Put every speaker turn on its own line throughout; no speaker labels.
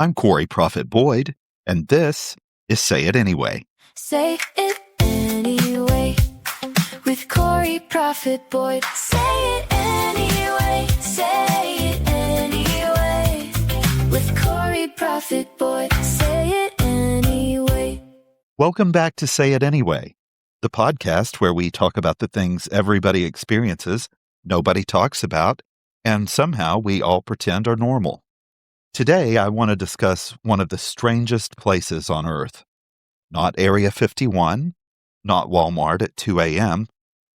I'm Corey Proffitt-Boyd, and this is Say It Anyway.
Say it anyway with Corey Proffitt-Boyd. Say it anyway. Say it anyway with Corey Proffitt-Boyd. Say it anyway.
Welcome back to Say It Anyway, the podcast where we talk about the things everybody experiences, nobody talks about, and somehow we all pretend are normal. Today, I want to discuss one of the strangest places on Earth. Not Area 51, not Walmart at 2 a.m.,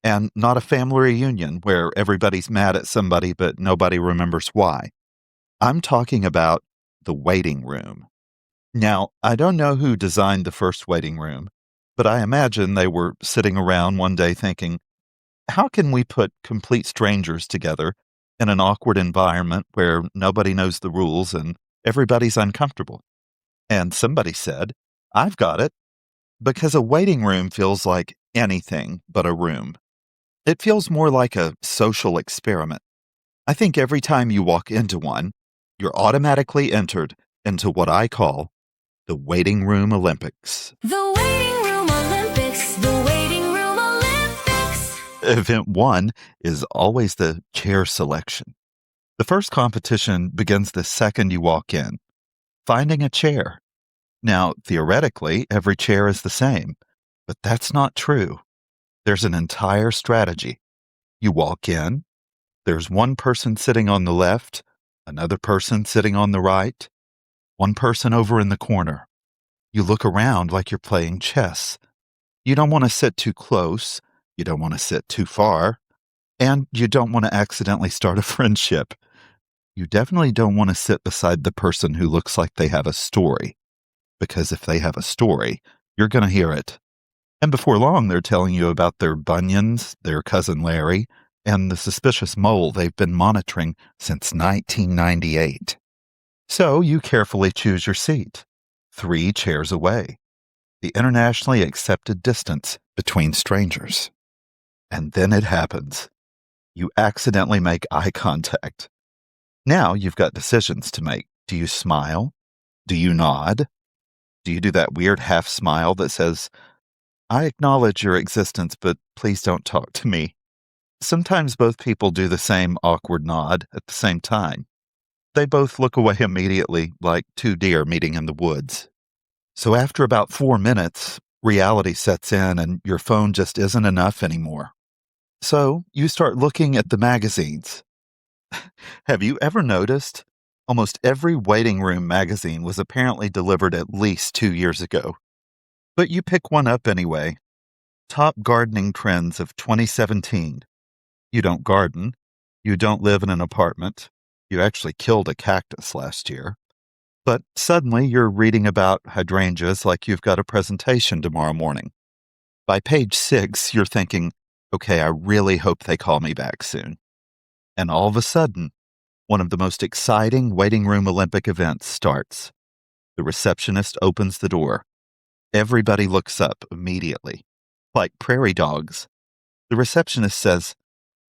and not a family reunion where everybody's mad at somebody but nobody remembers why. I'm talking about the waiting room. Now, I don't know who designed the first waiting room, but I imagine they were sitting around one day thinking, how can we put complete strangers together in an awkward environment where nobody knows the rules and everybody's uncomfortable? And somebody said, I've got it, because a waiting room feels like anything but a room. It feels more like a social experiment. I think every time you walk into one, you're automatically entered into what I call the Waiting Room Olympics.
The Waiting Room Olympics. The Waiting Room Olympics.
Event 1 is always the chair selection. The first competition begins the second you walk in, finding a chair. Now, theoretically, every chair is the same, but that's not true. There's an entire strategy. You walk in, there's one person sitting on the left, another person sitting on the right, one person over in the corner. You look around like you're playing chess. You don't want to sit too close, you don't want to sit too far, and you don't want to accidentally start a friendship. You definitely don't want to sit beside the person who looks like they have a story, because if they have a story, you're going to hear it. And before long, they're telling you about their bunions, their cousin Larry, and the suspicious mole they've been monitoring since 1998. So you carefully choose your seat, 3 chairs away, the internationally accepted distance between strangers. And then it happens. You accidentally make eye contact. Now you've got decisions to make. Do you smile? Do you nod? Do you do that weird half smile that says, I acknowledge your existence, but please don't talk to me? Sometimes both people do the same awkward nod at the same time. They both look away immediately, like 2 deer meeting in the woods. So after about 4 minutes, reality sets in and your phone just isn't enough anymore. So you start looking at the magazines. Have you ever noticed? Almost every waiting room magazine was apparently delivered at least 2 years ago. But you pick one up anyway. Top gardening trends of 2017. You don't garden. You don't live in an apartment. You actually killed a cactus last year. But suddenly you're reading about hydrangeas like you've got a presentation tomorrow morning. By page 6, you're thinking, okay, I really hope they call me back soon. And all of a sudden, one of the most exciting waiting room Olympic events starts. The receptionist opens the door. Everybody looks up immediately, like prairie dogs. The receptionist says,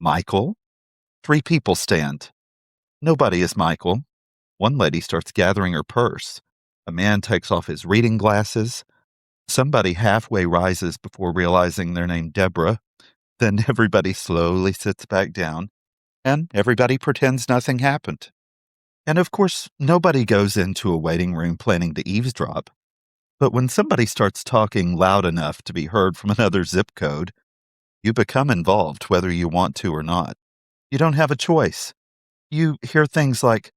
Michael? 3 people stand. Nobody is Michael. One lady starts gathering her purse. A man takes off his reading glasses. Somebody halfway rises before realizing they're named Deborah. Then everybody slowly sits back down, and everybody pretends nothing happened. And of course, nobody goes into a waiting room planning to eavesdrop. But when somebody starts talking loud enough to be heard from another zip code, you become involved whether you want to or not. You don't have a choice. You hear things like,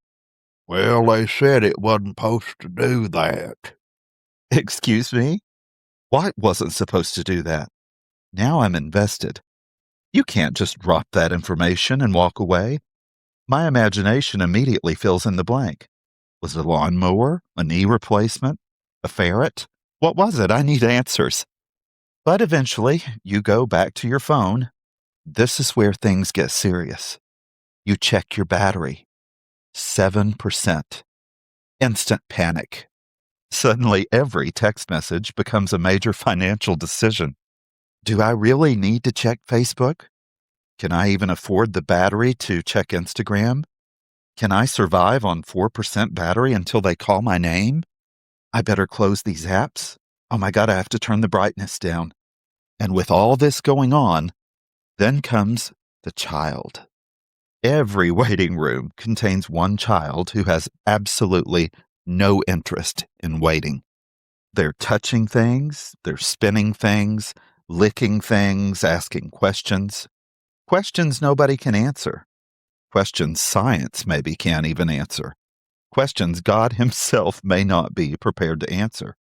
well, they said it wasn't supposed to do that. Excuse me? What wasn't supposed to do that? Now I'm invested. You can't just drop that information and walk away. My imagination immediately fills in the blank. Was it a lawnmower? A knee replacement? A ferret? What was it? I need answers. But eventually, you go back to your phone. This is where things get serious. You check your battery. 7%. Instant panic. Suddenly, every text message becomes a major financial decision. Do I really need to check Facebook? Can I even afford the battery to check Instagram? Can I survive on 4% battery until they call my name? I better close these apps. Oh my God, I have to turn the brightness down. And with all this going on, then comes the child. Every waiting room contains one child who has absolutely no interest in waiting. They're touching things, they're spinning things, licking things, asking questions. Questions nobody can answer. Questions science maybe can't even answer. Questions God Himself may not be prepared to answer.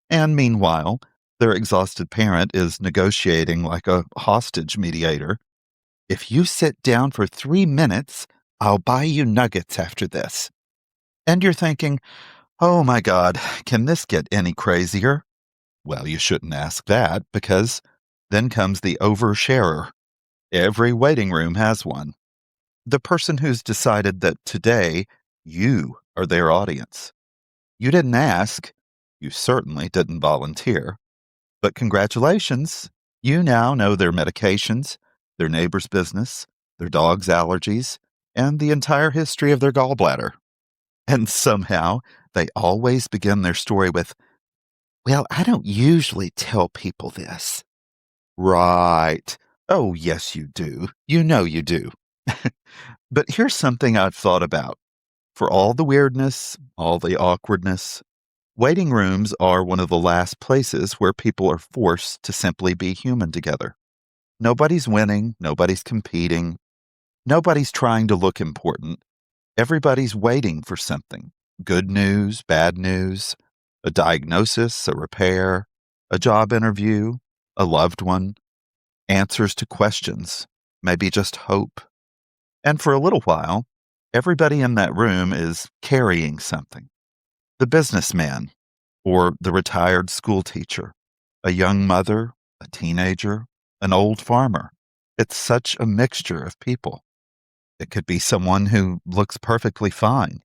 And meanwhile, their exhausted parent is negotiating like a hostage mediator. If you sit down for 3 minutes, I'll buy you nuggets after this. And you're thinking, oh my God, can this get any crazier? Well, you shouldn't ask that, because then comes the oversharer. Every waiting room has one. The person who's decided that today you are their audience. You didn't ask. You certainly didn't volunteer. But congratulations, you now know their medications, their neighbor's business, their dog's allergies, and the entire history of their gallbladder. And somehow, they always begin their story with, well, I don't usually tell people this. Right. Oh, yes, you do. You know you do. But here's something I've thought about. For all the weirdness, all the awkwardness, waiting rooms are one of the last places where people are forced to simply be human together. Nobody's winning, nobody's competing, nobody's trying to look important. Everybody's waiting for something. Good news, bad news, a diagnosis, a repair, a job interview, a loved one, answers to questions, maybe just hope. And for a little while, everybody in that room is carrying something. The businessman, or the retired school teacher, a young mother, a teenager, an old farmer. It's such a mixture of people. It could be someone who looks perfectly fine,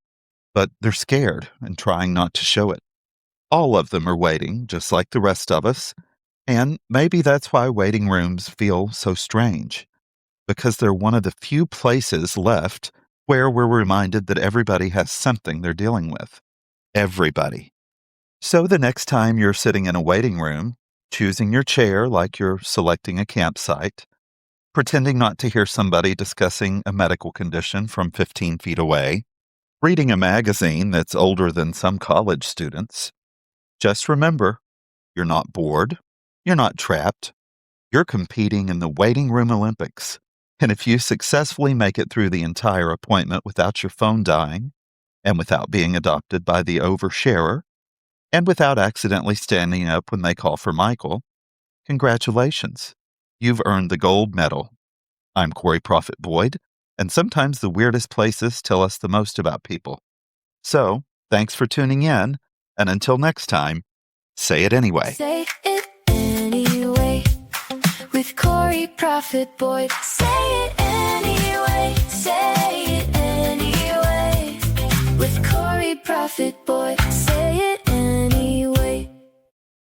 but they're scared and trying not to show it. All of them are waiting, just like the rest of us, and maybe that's why waiting rooms feel so strange, because they're one of the few places left where we're reminded that everybody has something they're dealing with. Everybody. So the next time you're sitting in a waiting room, choosing your chair like you're selecting a campsite, pretending not to hear somebody discussing a medical condition from 15 feet away, reading a magazine that's older than some college students, just remember, you're not bored, you're not trapped, you're competing in the waiting room Olympics. And if you successfully make it through the entire appointment without your phone dying, and without being adopted by the oversharer, and without accidentally standing up when they call for Michael, congratulations. You've earned the gold medal. I'm Corey Proffitt-Boyd, and sometimes the weirdest places tell us the most about people. So, thanks for tuning in, and until next time, say it anyway.
Say it anyway with Corey Proffitt-Boyd. Say it